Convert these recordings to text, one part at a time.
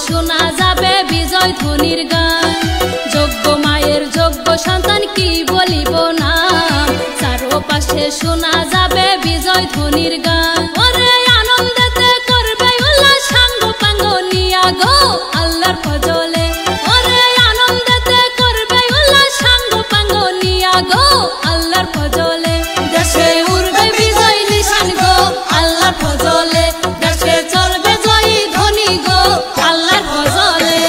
শোনা যাবে বিজয় ধ্বনির গান। যোগ্য মায়ের যোগ্য সন্তান কি বলিব না, চারপাশে শোনা যাবে বিজয় ধ্বনির গান। ওরে আনন্দেতে করবে উল্লাস সাঙ্গ পাঙ্গ নিয়া গো আল্লাহর ফজলে। ওরে আনন্দেতে করবে উল্লাস সাঙ্গ পাঙ্গ নিয়া গো আল্লাহর ফজলে। দেশে উড়বে বিজয় নিশান গো আল্লাহর ফজলে, দেশে চলবে জয়ী ধ্বনি গো আল্লাহর ফজলে।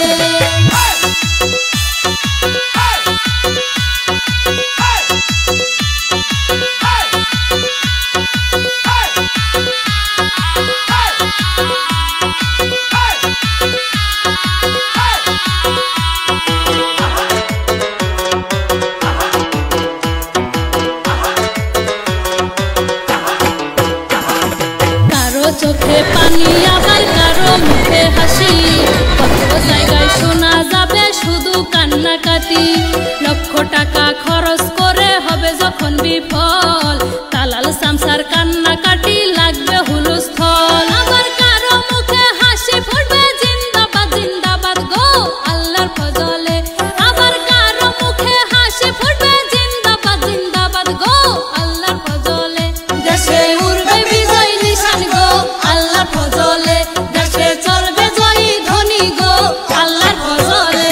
চোখে পানি আবার কারো মুখে হাসি, কত জায়গায় শোনা যাবে শুধু কান্নাকাটি। লক্ষ টাকা খরচ করে হবে যখন বিফল, তালাল সামসার কান্নাকাটি লাগবে হুলস্থল। আবার কারো মুখে হাসি ফুটবে জিন্দাবাদ জিন্দাবাদ গো আল্লাহর ফজলে। আবার কারো মুখে হাসি ফুটবে জিন্দাবাদ জিন্দাবাদ গো আল্লাহর ফজলে। দেশে উড়বে বিজয় নিশান গো আল্লাহর ফজলে, দেশে চলবে জয়ী ধ্বনি গো আল্লাহর ফজলে।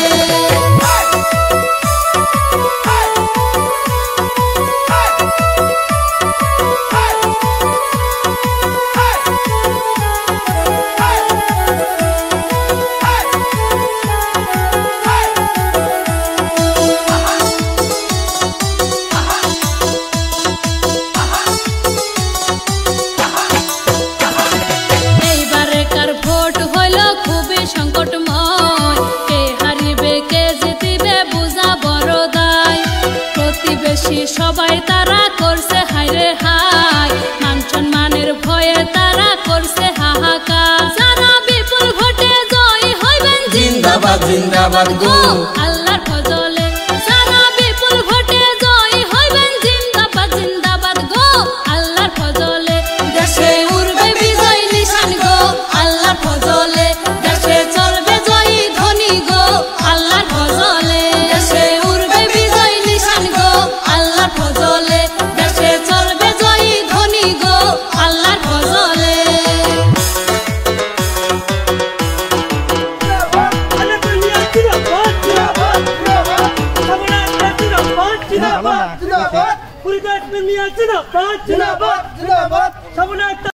সংকটময় কে হারিবে কে জিতিবে বুঝা বড় দায়। প্রতিবেশী সবাই তারা করছে হায়রে হায়, মান সম্মানের ভয়ে তারা করছে হাহাকার। যারা বিপুল ভোটে জয়ী হইবেন জিন্দাবাদ জিন্দাবাদ গো আল্লাহর ফজলে। যারা বিপুল ভোটে জয়ী হইবেন জিন্দাবাদ জিন্দাবাদ গো আল্লাহর ফজলে। দেশে উড়বে বিজয় নিশান গো আল্লাহর ফজলে, দেশে চলবে জয়ী ধ্বনি গো আল্লাহর ফজলে। দেশে উড়বে বিজয় নিশান গো আল্লাহর ফজলে, দেশে চলবে জয়ী ধ্বনি গো আল্লাহর ফজলে। জিন্দাবাদ জিন্দাবাদ